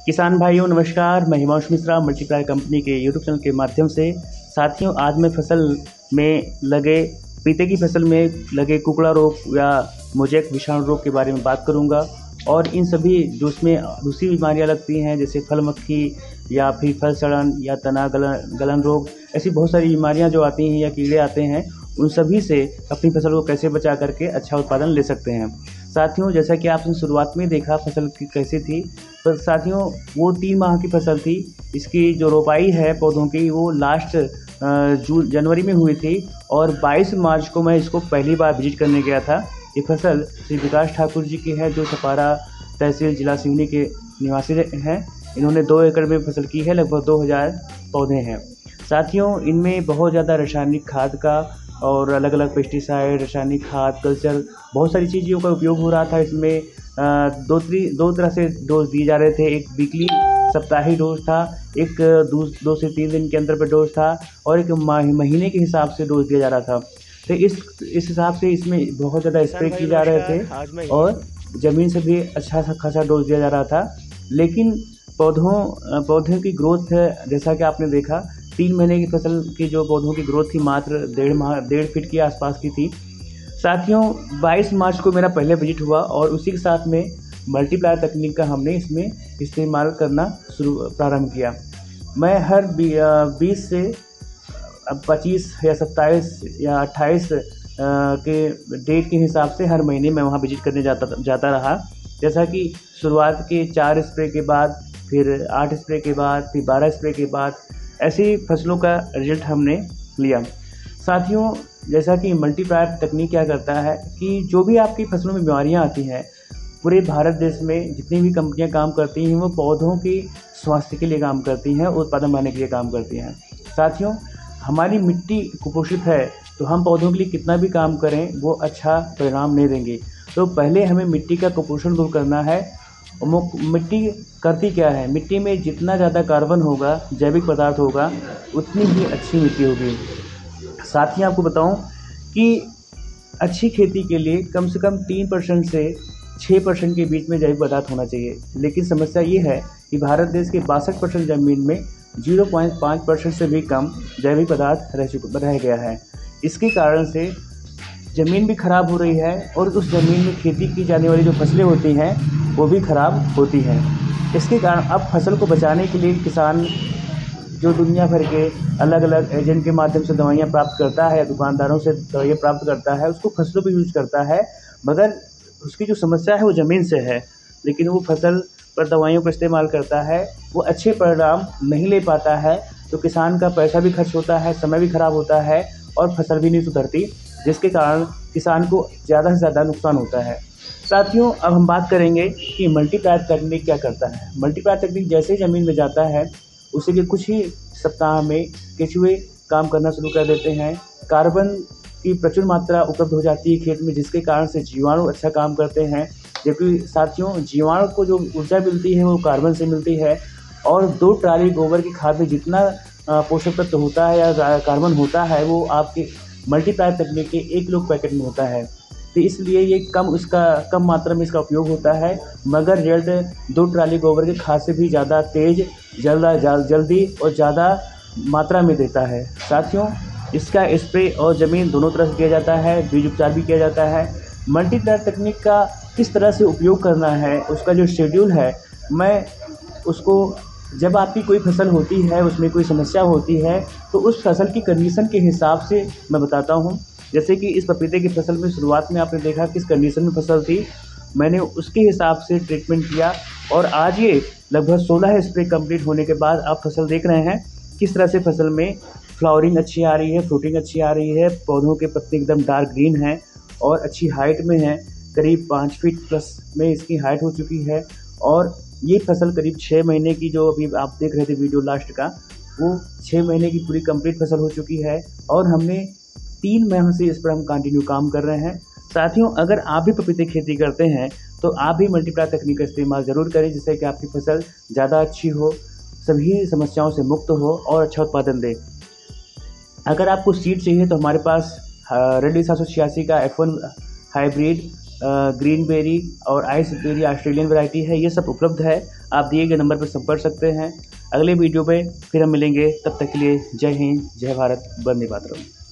किसान भाइयों नमस्कार। मैं हिमांशु मिश्रा मल्टीप्लाई कंपनी के यूट्यूब चैनल के माध्यम से साथियों आज मैं फसल में लगे पपीते की फसल में लगे कुकड़ा रोग या मोजैक विषाणु रोग के बारे में बात करूंगा। और इन सभी जो उसमें दूसरी बीमारियां लगती हैं जैसे फल मक्खी या फिर फल सड़न या तना गलन रोग, ऐसी बहुत सारी बीमारियां जो आती हैं या कीड़े आते हैं, उन सभी से अपनी फसल को कैसे बचा करके अच्छा उत्पादन ले सकते हैं। साथियों जैसा कि आपने शुरुआत में देखा फसल की कैसी थी, तो साथियों वो 3 माह की फसल थी। इसकी जो रोपाई है पौधों की वो लास्ट जनवरी में हुई थी और 22 मार्च को मैं इसको पहली बार विजिट करने गया था। ये फसल श्री विकास ठाकुर जी की है जो छपारा तहसील जिला सिवनी के निवासी हैं। इन्होंने 2 एकड़ में फसल की है, लगभग 2000 पौधे हैं। साथियों इनमें बहुत ज़्यादा रासायनिक खाद का और अलग अलग पेस्टिसाइड, रासायनिक खाद, कल्चर, बहुत सारी चीज़ों का उपयोग हो रहा था। इसमें दो तरह से डोज दिए जा रहे थे। एक वीकली साप्ताहिक डोज था, एक 2 से 3 दिन के अंतर पर डोज था और एक महीने के हिसाब से डोज दिया जा रहा था। तो इस हिसाब से इसमें बहुत ज़्यादा स्प्रे किए जा रहे थे और ज़मीन से भी अच्छा खासा डोज दिया जा रहा था। लेकिन पौधों की ग्रोथ जैसा कि आपने देखा, 3 महीने की फसल की जो पौधों की ग्रोथ थी मात्र 1.5 फीट के आसपास की थी। साथियों 22 मार्च को मेरा पहले विजिट हुआ और उसी के साथ में मल्टीप्लायर तकनीक का हमने इसमें इस्तेमाल करना प्रारंभ किया। मैं हर 20 से 25 या 27 या 28 के डेट के हिसाब से हर महीने मैं वहाँ विजिट करने जाता रहा। जैसा कि शुरुआत के 4 स्प्रे के बाद, फिर 8 स्प्रे के बाद, फिर 12 स्प्रे के बाद, ऐसी फसलों का रिजल्ट हमने लिया। साथियों जैसा कि मल्टीप्लायर तकनीक क्या करता है कि जो भी आपकी फसलों में बीमारियां आती हैं, पूरे भारत देश में जितनी भी कंपनियां काम करती हैं वो पौधों की स्वास्थ्य के लिए काम करती हैं, उत्पादन बढ़ाने के लिए काम करती हैं। साथियों हमारी मिट्टी कुपोषित है तो हम पौधों के लिए कितना भी काम करें वो अच्छा परिणाम नहीं देंगे। तो पहले हमें मिट्टी का कुपोषण दूर करना है। मिट्टी करती क्या है, मिट्टी में जितना ज़्यादा कार्बन होगा, जैविक पदार्थ होगा, उतनी ही अच्छी मिट्टी होगी। साथ ही आपको बताऊं कि अच्छी खेती के लिए कम से कम 3% से 6% के बीच में जैविक पदार्थ होना चाहिए। लेकिन समस्या ये है कि भारत देश के 62% ज़मीन में 0.5% से भी कम जैविक पदार्थ रह गया है। इसके कारण से ज़मीन भी खराब हो रही है और उस ज़मीन में खेती की जाने वाली जो फसलें होती हैं वो भी खराब होती हैं। इसके कारण अब फसल को बचाने के लिए किसान जो दुनिया भर के अलग अलग एजेंट के माध्यम से दवाइयाँ प्राप्त करता है, दुकानदारों से दवाइयाँ प्राप्त करता है, उसको फसलों पर यूज करता है, मगर उसकी जो समस्या है वो ज़मीन से है। लेकिन वो फसल पर दवाइयों का इस्तेमाल करता है, वो अच्छे परिणाम नहीं ले पाता है, तो किसान का पैसा भी खर्च होता है, समय भी खराब होता है और फसल भी नहीं सुधरती, जिसके कारण किसान को ज़्यादा से ज़्यादा नुकसान होता है। साथियों अब हम बात करेंगे कि मल्टीप्लायर तकनीक क्या करता है। मल्टीप्लायर तकनीक जैसे ही ज़मीन में जाता है उसी के कुछ ही सप्ताह में केंचुए काम करना शुरू कर देते हैं। कार्बन की प्रचुर मात्रा उपलब्ध हो जाती है खेत में, जिसके कारण से जीवाणु अच्छा काम करते हैं। जबकि साथियों जीवाणु को जो ऊर्जा मिलती है वो कार्बन से मिलती है और 2 ट्राली गोबर की खाद में जितना पोषक तत्व होता है या कार्बन होता है वो आपके मल्टीप्लायर तकनीक के 1 किलो पैकेट में होता है। तो इसलिए ये कम मात्रा में इसका उपयोग होता है, मगर रिजल्ट 2 ट्राली गोबर की खाद से भी ज़्यादा तेज़, जल्दी और ज़्यादा मात्रा में देता है। साथियों इसका स्प्रे और ज़मीन दोनों तरह से किया जाता है, बीज उपचार भी किया जाता है। मल्टीप्लायर तकनीक का किस तरह से उपयोग करना है, उसका जो शेड्यूल है, मैं उसको जब आपकी कोई फसल होती है, उसमें कोई समस्या होती है, तो उस फसल की कंडीशन के हिसाब से मैं बताता हूँ। जैसे कि इस पपीते की फसल में शुरुआत में आपने देखा किस कंडीशन में फसल थी, मैंने उसके हिसाब से ट्रीटमेंट किया और आज ये लगभग 16 स्प्रे कंप्लीट होने के बाद आप फसल देख रहे हैं किस तरह से फसल में फ्लावरिंग अच्छी आ रही है, फ्रूटिंग अच्छी आ रही है, पौधों के पत्ते एकदम डार्क ग्रीन हैं और अच्छी हाइट में है। करीब 5 फीट प्लस में इसकी हाइट हो चुकी है और ये फसल करीब 6 महीने की, जो अभी आप देख रहे थे वीडियो लास्ट का, वो 6 महीने की पूरी कंप्लीट फसल हो चुकी है और हमने 3 माह से इस पर हम कंटिन्यू काम कर रहे हैं। साथियों अगर आप भी पपीते खेती करते हैं तो आप भी मल्टीप्लायर तकनीक का इस्तेमाल ज़रूर करें, जिससे कि आपकी फसल ज़्यादा अच्छी हो, सभी समस्याओं से मुक्त हो और अच्छा उत्पादन दे। अगर आपको सीड चाहिए तो हमारे पास रेडी 786 का F1 हाइब्रिड, ग्रीन बेरी और आइस बेरी ऑस्ट्रेलियन वैरायटी है, ये सब उपलब्ध है। आप दिए गए नंबर पर संपर्क सकते हैं। अगले वीडियो में फिर हम मिलेंगे, तब तक के लिए जय हिंद, जय भारत, वंदे मातरम।